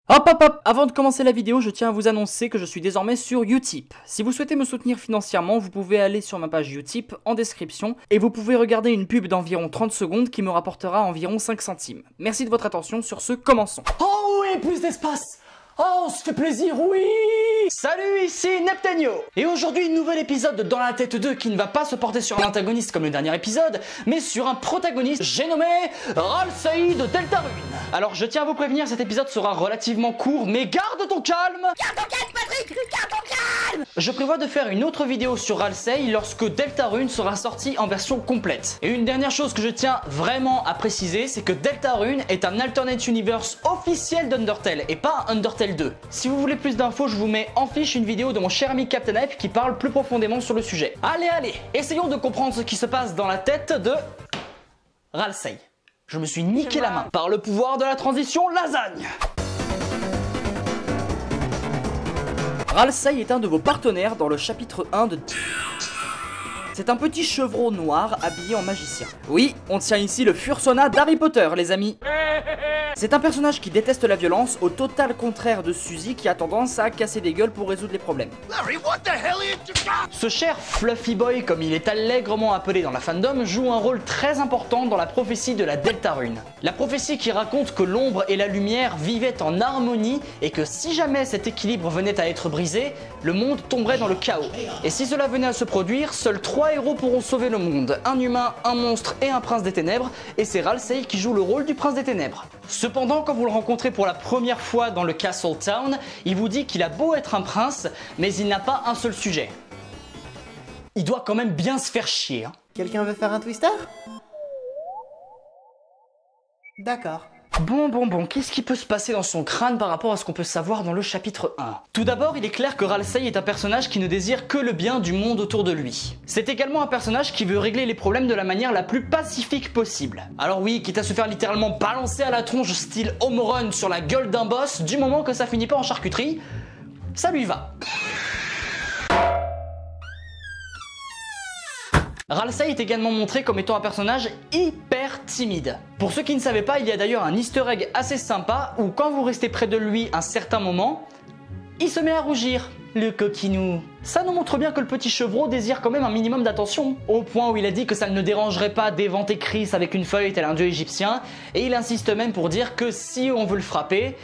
Hop hop hop! Avant de commencer la vidéo, je tiens à vous annoncer que je suis désormais sur Utip. Si vous souhaitez me soutenir financièrement, vous pouvez aller sur ma page Utip en description et vous pouvez regarder une pub d'environ 30 secondes qui me rapportera environ 5 centimes. Merci de votre attention, sur ce, commençons. Oh oui, plus d'espace! Oh, on se fait plaisir, oui! Salut, ici Neptenio! Et aujourd'hui, nouvel épisode de Dans la tête 2 qui ne va pas se porter sur un antagoniste comme le dernier épisode, mais sur un protagoniste, j'ai nommé Ralsei de Deltarune. Alors, je tiens à vous prévenir, cet épisode sera relativement court, mais garde ton calme! Garde ton calme, Patrick! Garde ton calme! Je prévois de faire une autre vidéo sur Ralsei lorsque Deltarune sera sorti en version complète. Et une dernière chose que je tiens vraiment à préciser, c'est que Deltarune est un alternate universe officiel d'Undertale et pas un Undertale 2. Si vous voulez plus d'infos, je vous mets en fiche une vidéo de mon cher ami Captain Hype qui parle plus profondément sur le sujet. Allez, essayons de comprendre ce qui se passe dans la tête de Ralsei. Je me suis niqué la main par le pouvoir de la transition lasagne. Ralsei est un de vos partenaires dans le chapitre 1 de... C'est un petit chevreau noir habillé en magicien. Oui, on tient ici le Fursona d'Harry Potter, les amis. C'est un personnage qui déteste la violence, au total contraire de Suzy qui a tendance à casser des gueules pour résoudre les problèmes. Larry, what the hell Ce cher Fluffy Boy, comme il est allègrement appelé dans la fandom, joue un rôle très important dans la prophétie de la Deltarune. La prophétie qui raconte que l'ombre et la lumière vivaient en harmonie et que si jamais cet équilibre venait à être brisé, le monde tomberait dans le chaos. Et si cela venait à se produire, seuls 3 héros pourront sauver le monde, un humain, un monstre et un prince des ténèbres, et c'est Ralsei qui joue le rôle du prince des ténèbres. Cependant, quand vous le rencontrez pour la première fois dans le Castle Town, il vous dit qu'il a beau être un prince, mais il n'a pas un seul sujet. Il doit quand même bien se faire chier, hein. Quelqu'un veut faire un twister? D'accord. Bon, qu'est-ce qui peut se passer dans son crâne par rapport à ce qu'on peut savoir dans le chapitre 1? Tout d'abord, il est clair que Ralsei est un personnage qui ne désire que le bien du monde autour de lui. C'est également un personnage qui veut régler les problèmes de la manière la plus pacifique possible. Alors oui, quitte à se faire littéralement balancer à la tronche style home run sur la gueule d'un boss, du moment que ça finit pas en charcuterie, ça lui va. Ralsei est également montré comme étant un personnage hyper timide. Pour ceux qui ne savaient pas, il y a d'ailleurs un easter egg assez sympa où quand vous restez près de lui un certain moment, il se met à rougir, le coquinou. Ça nous montre bien que le petit chevreau désire quand même un minimum d'attention, au point où il a dit que ça ne le dérangerait pas d'éventer Chris avec une feuille tel un dieu égyptien, et il insiste même pour dire que si on veut le frapper,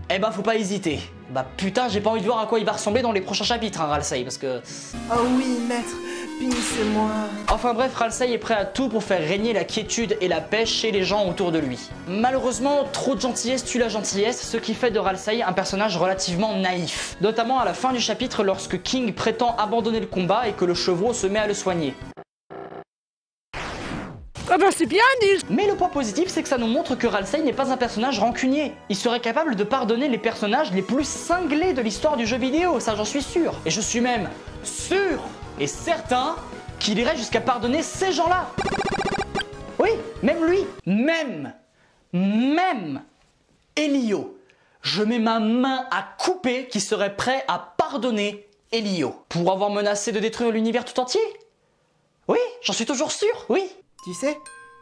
eh ben faut pas hésiter. Bah putain, j'ai pas envie de voir à quoi il va ressembler dans les prochains chapitres, hein, Ralsei, parce que... Oh oui, maître, pince-moi. Enfin bref, Ralsei est prêt à tout pour faire régner la quiétude et la paix chez les gens autour de lui. Malheureusement, trop de gentillesse tue la gentillesse, ce qui fait de Ralsei un personnage relativement naïf. Notamment à la fin du chapitre lorsque King prétend abandonner le combat et que le chevreau se met à le soigner. Ah bah c'est bien, Nils. Mais le point positif, c'est que ça nous montre que Ralsei n'est pas un personnage rancunier. Il serait capable de pardonner les personnages les plus cinglés de l'histoire du jeu vidéo, ça j'en suis sûr. Et je suis même sûr et certain qu'il irait jusqu'à pardonner ces gens-là. Oui, même lui. Même Elio. Je mets ma main à couper qui serait prêt à pardonner Elio. Pour avoir menacé de détruire l'univers tout entier? Oui, j'en suis toujours sûr, oui. Tu sais,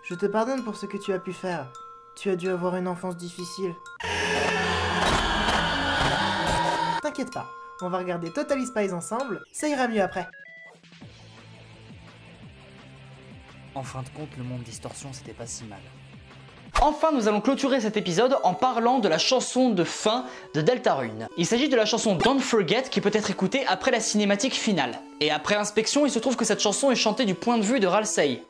je te pardonne pour ce que tu as pu faire. Tu as dû avoir une enfance difficile. T'inquiète pas, on va regarder Totally Spies ensemble, ça ira mieux après. En fin de compte, le monde distorsion, c'était pas si mal. Enfin, nous allons clôturer cet épisode en parlant de la chanson de fin de Deltarune. Il s'agit de la chanson Don't Forget qui peut être écoutée après la cinématique finale. Et après inspection, il se trouve que cette chanson est chantée du point de vue de Ralsei.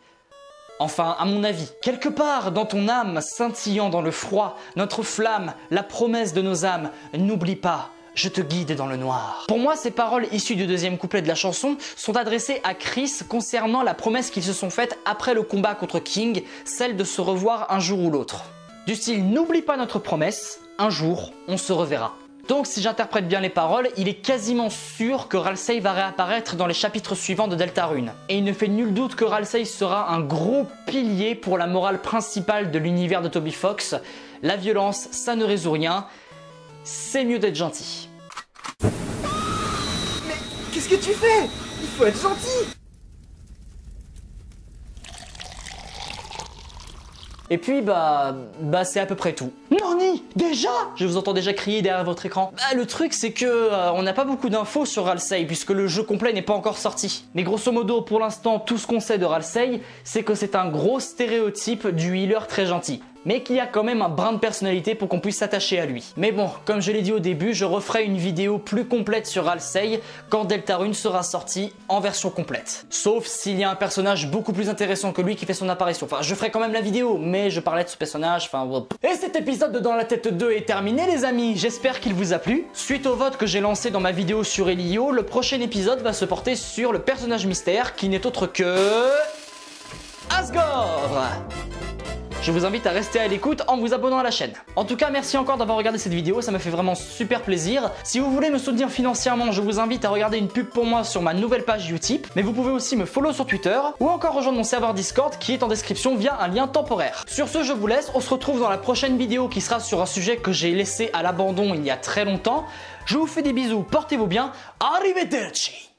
Enfin, à mon avis, quelque part dans ton âme, scintillant dans le froid, notre flamme, la promesse de nos âmes, n'oublie pas, je te guide dans le noir. Pour moi, ces paroles issues du deuxième couplet de la chanson sont adressées à Chris concernant la promesse qu'ils se sont faite après le combat contre King, celle de se revoir un jour ou l'autre. Du style, n'oublie pas notre promesse, un jour, on se reverra. Donc si j'interprète bien les paroles, il est quasiment sûr que Ralsei va réapparaître dans les chapitres suivants de Deltarune. Et il ne fait nul doute que Ralsei sera un gros pilier pour la morale principale de l'univers de Toby Fox. La violence, ça ne résout rien, c'est mieux d'être gentil. Mais qu'est-ce que tu fais? Il faut être gentil. Et puis bah c'est à peu près tout. Nani, déjà? Je vous entends déjà crier derrière votre écran. Bah le truc c'est que on n'a pas beaucoup d'infos sur Ralsei puisque le jeu complet n'est pas encore sorti. Mais grosso modo pour l'instant tout ce qu'on sait de Ralsei c'est que c'est un gros stéréotype du healer très gentil, mais qu'il y a quand même un brin de personnalité pour qu'on puisse s'attacher à lui. Mais bon, comme je l'ai dit au début, je referai une vidéo plus complète sur Ralsei quand Deltarune sera sorti en version complète. Sauf s'il y a un personnage beaucoup plus intéressant que lui qui fait son apparition. Enfin, je ferai quand même la vidéo, mais je parlais de ce personnage, enfin... Et cet épisode de Dans la tête 2 est terminé les amis, j'espère qu'il vous a plu. Suite au vote que j'ai lancé dans ma vidéo sur Elio, le prochain épisode va se porter sur le personnage mystère qui n'est autre que... Asgore. Je vous invite à rester à l'écoute en vous abonnant à la chaîne. En tout cas, merci encore d'avoir regardé cette vidéo, ça me fait vraiment super plaisir. Si vous voulez me soutenir financièrement, je vous invite à regarder une pub pour moi sur ma nouvelle page Utip, mais vous pouvez aussi me follow sur Twitter ou encore rejoindre mon serveur Discord qui est en description via un lien temporaire. Sur ce, je vous laisse, on se retrouve dans la prochaine vidéo qui sera sur un sujet que j'ai laissé à l'abandon il y a très longtemps. Je vous fais des bisous, portez-vous bien, arrivederci!